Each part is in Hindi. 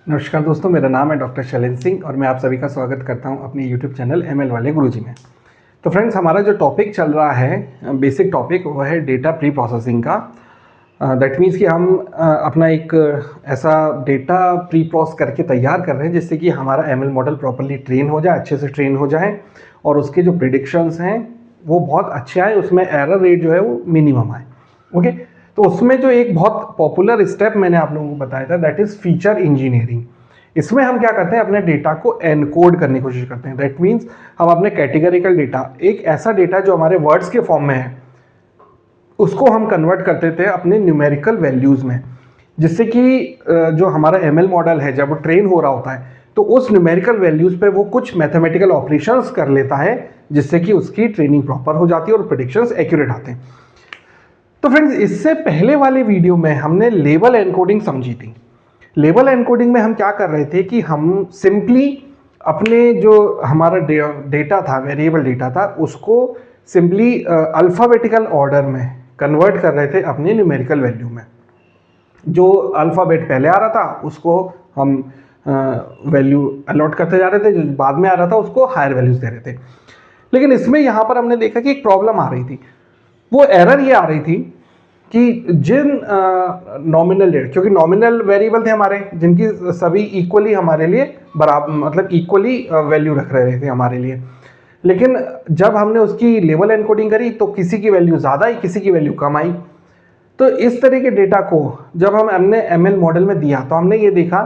नमस्कार दोस्तों, मेरा नाम है डॉक्टर शैलेंद्र सिंह और मैं आप सभी का स्वागत करता हूं अपने यूट्यूब चैनल एमएल वाले गुरुजी में। तो फ्रेंड्स, हमारा जो टॉपिक चल रहा है, बेसिक टॉपिक, वो है डेटा प्री प्रोसेसिंग का। दैट मीन्स कि हम अपना एक ऐसा डेटा प्री प्रोसेस करके तैयार कर रहे हैं जिससे कि हमारा एमएल मॉडल प्रॉपर्ली ट्रेन हो जाए, अच्छे से ट्रेन हो जाए और उसके जो प्रिडिक्शंस हैं वो बहुत अच्छे आए, उसमें एरर रेट जो है वो मिनिमम आए। ओके, तो उसमें जो एक बहुत पॉपुलर स्टेप मैंने आप लोगों को बताया था, दैट इज फीचर इंजीनियरिंग। इसमें हम क्या करते हैं, अपने डेटा को एनकोड करने की कोशिश करते हैं। दैट मीन्स हम अपने कैटेगरिकल डेटा, एक ऐसा डेटा जो हमारे वर्ड्स के फॉर्म में है, उसको हम कन्वर्ट करते थे अपने न्यूमेरिकल वैल्यूज़ में, जिससे कि जो हमारा एमएल मॉडल है जब वो ट्रेन हो रहा होता है तो उस न्यूमेरिकल वैल्यूज़ पे वो कुछ मैथमेटिकल ऑपरेशंस कर लेता है, जिससे कि उसकी ट्रेनिंग प्रॉपर हो जाती है और प्रेडिक्शंस एक्यूरेट आते हैं। तो फ्रेंड्स, इससे पहले वाले वीडियो में हमने लेबल एनकोडिंग समझी थी। लेबल एनकोडिंग में हम क्या कर रहे थे कि हम सिंपली अपने जो हमारा डेटा था, वेरिएबल डेटा था, उसको सिंपली अल्फ़ाबेटिकल ऑर्डर में कन्वर्ट कर रहे थे अपने न्यूमेरिकल वैल्यू में। जो अल्फ़ाबेट पहले आ रहा था उसको हम वैल्यू अलॉट करते जा रहे थे, जो बाद में आ रहा था उसको हायर वैल्यूज़ दे रहे थे। लेकिन इसमें यहाँ पर हमने देखा कि एक प्रॉब्लम आ रही थी। वो एरर ये आ रही थी कि जिन नॉमिनल डेटा, क्योंकि नॉमिनल वेरिएबल थे हमारे, जिनकी सभी इक्वली हमारे लिए बराबर, मतलब इक्वली वैल्यू रख रहे थे हमारे लिए, लेकिन जब हमने उसकी लेबल एनकोडिंग करी तो किसी की वैल्यू ज़्यादा आई, किसी की वैल्यू कम आई। तो इस तरह के डेटा को जब हमने एमएल मॉडल में दिया तो हमने ये देखा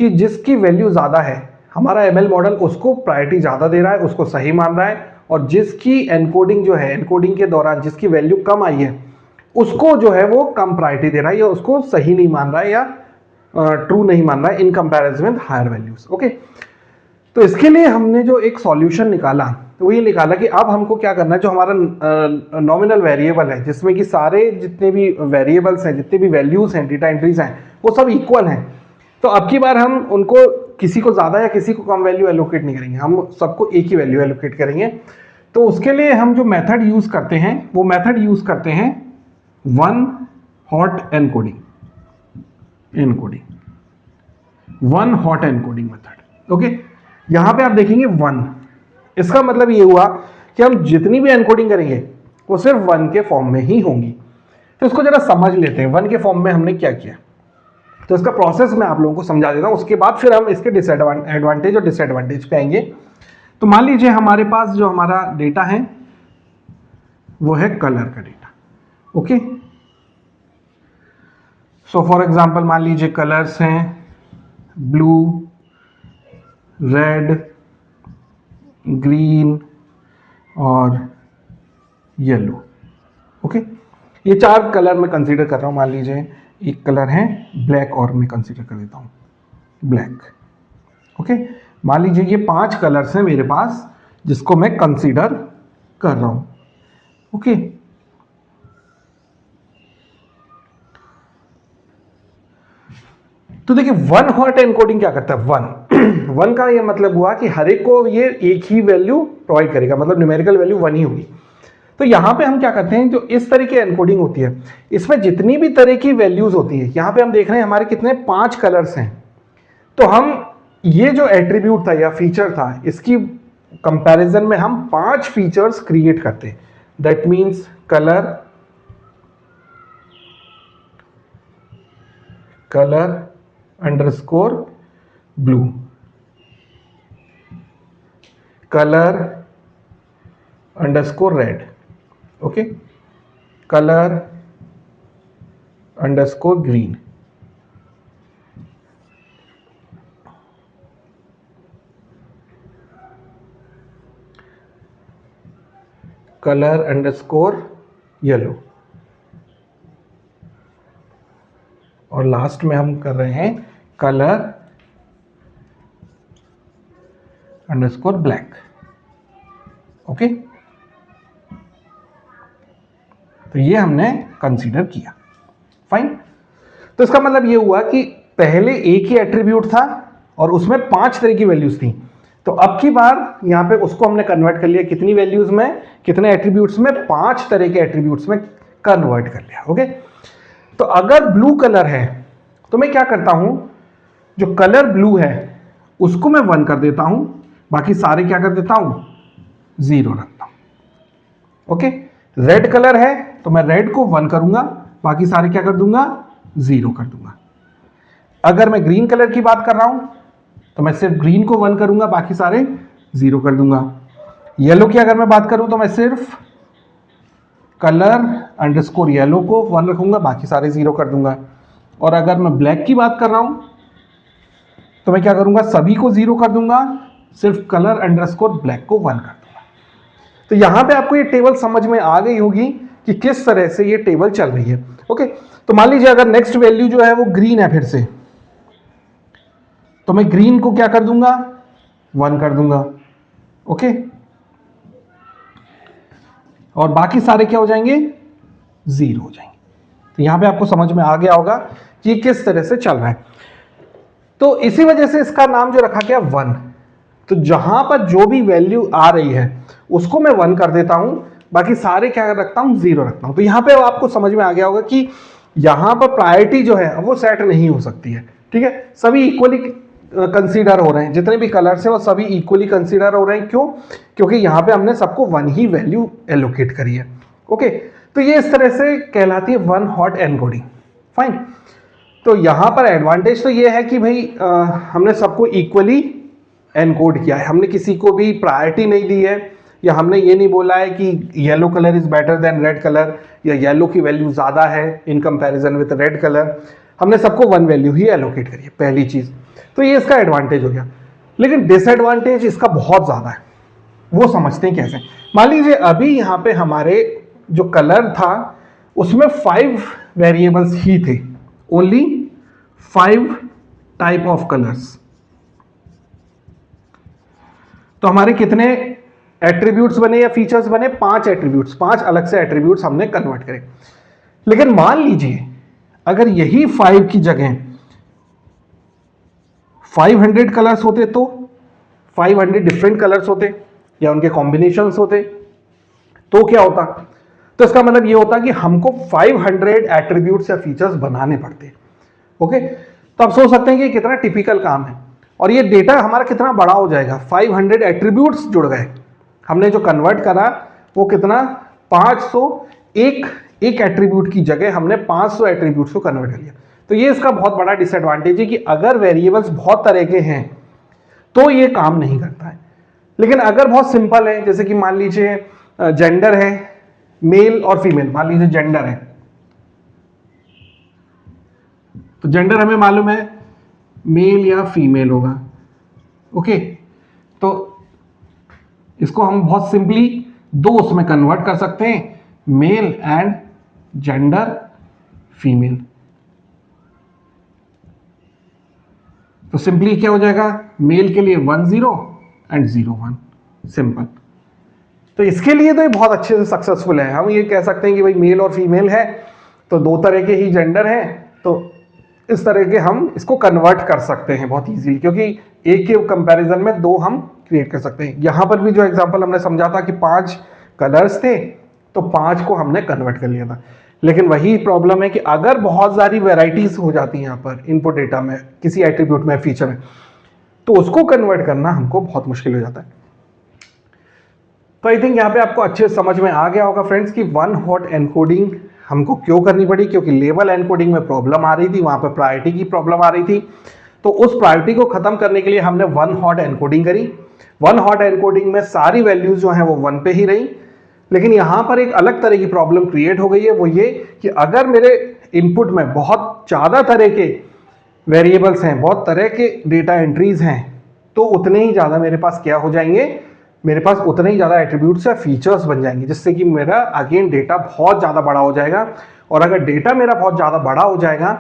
कि जिसकी वैल्यू ज़्यादा है, हमारा एमएल मॉडल उसको प्रायोरिटी ज़्यादा दे रहा है, उसको सही मान रहा है, और जिसकी एनकोडिंग जो है, एनकोडिंग के दौरान जिसकी वैल्यू कम आई है उसको जो है वो कम प्रायोरिटी दे रहा है, या उसको सही नहीं मान रहा है, या ट्रू नहीं मान रहा है in comparison with higher values. Okay, तो इसके लिए हमने जो एक सॉल्यूशन निकाला तो वो ये निकाला कि अब हमको क्या करना है, जो हमारा नॉमिनल वेरिएबल है, जिसमें कि सारे जितने भी वेरिएबल्स हैं, जितने भी वैल्यूज हैं, डेटा एंट्रीज हैं, वो सब इक्वल हैं। तो अब की बार हम उनको किसी को ज़्यादा या किसी को कम वैल्यू एलोकेट नहीं करेंगे, हम सबको एक ही वैल्यू एलोकेट करेंगे। तो उसके लिए हम जो मेथड यूज़ करते हैं वो मेथड यूज़ करते हैं one hot encoding one hot encoding method. Okay, यहां पे आप देखेंगे वन, इसका मतलब ये हुआ कि हम जितनी भी एनकोडिंग करेंगे वो सिर्फ वन के फॉर्म में ही होंगी। तो इसको जरा समझ लेते हैं, वन के फॉर्म में हमने क्या किया। तो इसका प्रोसेस मैं आप लोगों को समझा देता हूं, उसके बाद फिर हम इसके एडवांटेज और डिसएडवांटेज पे आएंगे। तो मान लीजिए हमारे पास जो हमारा डेटा है वो है कलर का data. Okay, so for example मान लीजिए कलर्स हैं ब्लू, रेड, ग्रीन और येलो। ओके, ये चार कलर मैं कंसीडर कर रहा हूं। मान लीजिए एक कलर है ब्लैक, और मैं कंसीडर कर देता हूं ब्लैक। ओके, मान लीजिए ये 5 कलर्स हैं मेरे पास जिसको मैं कंसीडर कर रहा हूं। ओके, तो देखिए वन हॉट एनकोडिंग क्या करता है, वन का ये मतलब हुआ कि हर एक को ये एक ही वैल्यू प्रोवाइड करेगा, मतलब न्यूमेरिकल वैल्यू वन ही होगी। तो यहां पे हम क्या करते हैं, जो इस तरह की एनकोडिंग होती है इसमें जितनी भी तरह की वैल्यूज होती है, यहां पे हम देख रहे हैं हमारे कितने 5 कलर्स हैं। तो हम ये जो एट्रीब्यूट था या फीचर था, इसकी कंपैरिजन में हम 5 फीचर्स क्रिएट करते हैं। That means colour underscore blue, colour underscore red, okay, colour underscore green, colour underscore yellow, और लास्ट में हम कर रहे हैं कलर अंडरस्कोर ब्लैक। ओके, तो ये हमने कंसीडर किया। फाइन, तो इसका मतलब ये हुआ कि पहले एक ही एट्रीब्यूट था और उसमें 5 तरह की वैल्यूज थी। तो अब की बार यहाँ पे उसको हमने कन्वर्ट कर लिया, कितनी वैल्यूज में, कितने एट्रीब्यूट्स में, 5 तरह के एट्रीब्यूट्स में कन्वर्ट कर लिया। ओके, तो अगर ब्लू कलर है तो मैं क्या करता हूं, जो कलर ब्लू है उसको मैं 1 कर देता हूं, बाकी सारे क्या कर देता हूं 0 रखता हूं। ओके, रेड कलर है तो मैं रेड को 1 करूंगा, बाकी सारे क्या कर दूंगा 0 कर दूंगा। अगर मैं ग्रीन कलर की बात कर रहा हूं तो मैं सिर्फ ग्रीन को 1 करूंगा, बाकी सारे 0 कर दूंगा। येलो की अगर मैं बात करूं तो मैं सिर्फ कलर अंडरस्कोर येलो को 1 रखूंगा, बाकी सारे 0 कर दूंगा। और अगर मैं ब्लैक की बात कर रहा हूं तो मैं क्या करूंगा, सभी को 0 कर दूंगा, सिर्फ कलर अंडरस्कोर ब्लैक को 1 कर दूंगा। तो यहां पे आपको ये टेबल समझ में आ गई होगी कि किस तरह से ये टेबल चल रही है। ओके, तो मान लीजिए अगर नेक्स्ट वैल्यू जो है वो ग्रीन है फिर से, तो मैं ग्रीन को क्या कर दूंगा 1 कर दूंगा। ओके, और बाकी सारे क्या हो जाएंगे 0 हो जाएंगे। तो यहां पे आपको समझ में आ गया होगा कि ये किस तरह से चल रहा है। तो इसी वजह से इसका नाम जो रखा गया 1। तो जहां पर जो भी वैल्यू आ रही है उसको मैं 1 कर देता हूं, बाकी सारे क्या रखता हूं 0 रखता हूं। तो यहां पे आपको समझ में आ गया होगा कि यहां पर प्रायोरिटी जो है वो सेट नहीं हो सकती है। ठीक है, सभी इक्वली कंसीडर हो रहे हैं, जितने भी कलर्स हैं वो सभी इक्वली कंसीडर हो रहे हैं। क्यों? क्योंकि यहां पे हमने सबको 1 ही वैल्यू एलोकेट करी है। ओके, तो ये इस तरह से कहलाती है 1 हॉट एनकोडिंग। फाइन। तो यहां पर एडवांटेज तो ये है कि भाई हमने सबको इक्वली एनकोड किया है, हमने किसी को भी प्रायोरिटी नहीं दी है, या हमने ये नहीं बोला है कि yellow colour is better than red colour, या येलो की वैल्यू ज्यादा है in comparison with red colour. हमने सबको 1 वैल्यू ही एलोकेट करी है, पहली चीज। तो ये इसका एडवांटेज हो गया। लेकिन डिसएडवांटेज इसका बहुत ज्यादा है। वो समझते हैं कैसे। मान लीजिए अभी यहां पे हमारे जो कलर था उसमें 5 वेरिएबल्स ही थे, ओनली 5 टाइप ऑफ कलर्स। तो हमारे कितने एट्रीब्यूट्स बने या फीचर्स बने? 5 एट्रीब्यूट्स, 5 अलग से एट्रीब्यूट्स हमने कन्वर्ट करे। लेकिन मान लीजिए अगर यही 5 की जगह 500 कलर्स होते, तो 500 डिफरेंट कलर्स होते या उनके कॉम्बिनेशंस होते, तो क्या होता? तो इसका मतलब ये होता कि हमको 500 एट्रीब्यूट्स या फीचर्स बनाने पड़ते। ओके, तो आप सोच सकते हैं कि कितना टिपिकल काम है, और ये डेटा हमारा कितना बड़ा हो जाएगा। 500 एट्रीब्यूट्स जुड़ गए, हमने जो कन्वर्ट करा वो कितना 500, एक एट्रीब्यूट की जगह हमने 500 एट्रीब्यूट्स को कन्वर्ट कर लिया। तो ये इसका बहुत बड़ा डिसएडवांटेज है कि अगर वेरिएबल्स बहुत तरह के हैं तो ये काम नहीं करता है। लेकिन अगर बहुत सिंपल है, जैसे कि मान लीजिए जेंडर है, मेल और फीमेल, मान लीजिए जेंडर है, तो जेंडर हमें मालूम है मेल या फीमेल होगा। ओके, तो इसको हम बहुत सिंपली 2 उसमें कन्वर्ट कर सकते हैं, मेल एंड जेंडर फीमेल। तो सिंपली क्या हो जाएगा, मेल के लिए 1 0 एंड 0 1, सिंपल। तो इसके लिए तो ये बहुत अच्छे से सक्सेसफुल है। हम ये कह सकते हैं कि भाई मेल और फीमेल है तो 2 तरह के ही जेंडर हैं, तो इस तरह के हम इसको कन्वर्ट कर सकते हैं बहुत इजीली, क्योंकि एक के कंपैरिजन में 2 हम क्रिएट कर सकते हैं। यहां पर भी जो एग्जांपल हमने समझा था कि 5 कलर्स थे तो 5 को हमने कन्वर्ट कर लिया था। लेकिन वही प्रॉब्लम है कि अगर बहुत सारी वेराइटीज हो जाती हैं यहाँ पर इनपुट डेटा में, किसी एट्रीब्यूट में, फीचर में, तो उसको कन्वर्ट करना हमको बहुत मुश्किल हो जाता है। तो आई थिंक यहाँ पे आपको अच्छे समझ में आ गया होगा फ्रेंड्स कि 1 हॉट एनकोडिंग हमको क्यों करनी पड़ी। क्योंकि लेबल एनकोडिंग में प्रॉब्लम आ रही थी, वहां पर प्रायोरिटी की प्रॉब्लम आ रही थी। तो उस प्रायोरिटी को खत्म करने के लिए हमने 1 हॉट एनकोडिंग करी। 1 हॉट एनकोडिंग में सारी वैल्यूज जो है वो 1 पे ही रही। लेकिन यहां पर एक अलग तरह की प्रॉब्लम क्रिएट हो गई है, वो ये कि अगर मेरे इनपुट में बहुत ज्यादा तरह के वेरिएबल्स हैं, बहुत तरह के डेटा एंट्रीज हैं, तो उतने ही ज्यादा मेरे पास क्या हो जाएंगे, मेरे पास उतने ही ज्यादा एट्रीब्यूट्स या फीचर्स बन जाएंगे, जिससे कि मेरा अगेन डेटा बहुत ज्यादा बड़ा हो जाएगा। और अगर डेटा मेरा बहुत ज्यादा बड़ा हो जाएगा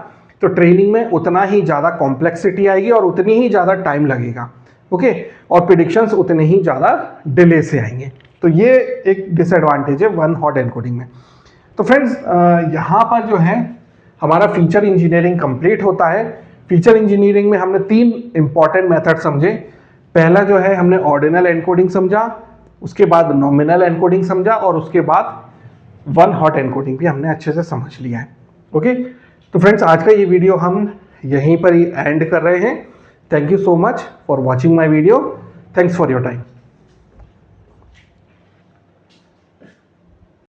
तो ट्रेनिंग में उतना ही ज्यादा कॉम्प्लेक्सिटी आएगी और उतनी ही ज्यादा टाइम लगेगा। ओके, और प्रिडिक्शंस उतने ही ज्यादा डिले से आएंगे। तो ये एक डिसएडवांटेज है 1 हॉट एनकोडिंग में। तो फ्रेंड्स यहाँ पर जो है हमारा फीचर इंजीनियरिंग कंप्लीट होता है। फीचर इंजीनियरिंग में हमने 3 इंपॉर्टेंट मेथड समझे। पहला जो है हमने ऑर्डिनल एनकोडिंग समझा, उसके बाद नॉमिनल एनकोडिंग समझा, और उसके बाद 1 हॉट एनकोडिंग भी हमने अच्छे से समझ लिया है। ओके, तो फ्रेंड्स आज का ये वीडियो हम यहीं पर ही एंड कर रहे हैं। Thank you so much for watching my video. Thanks for your time.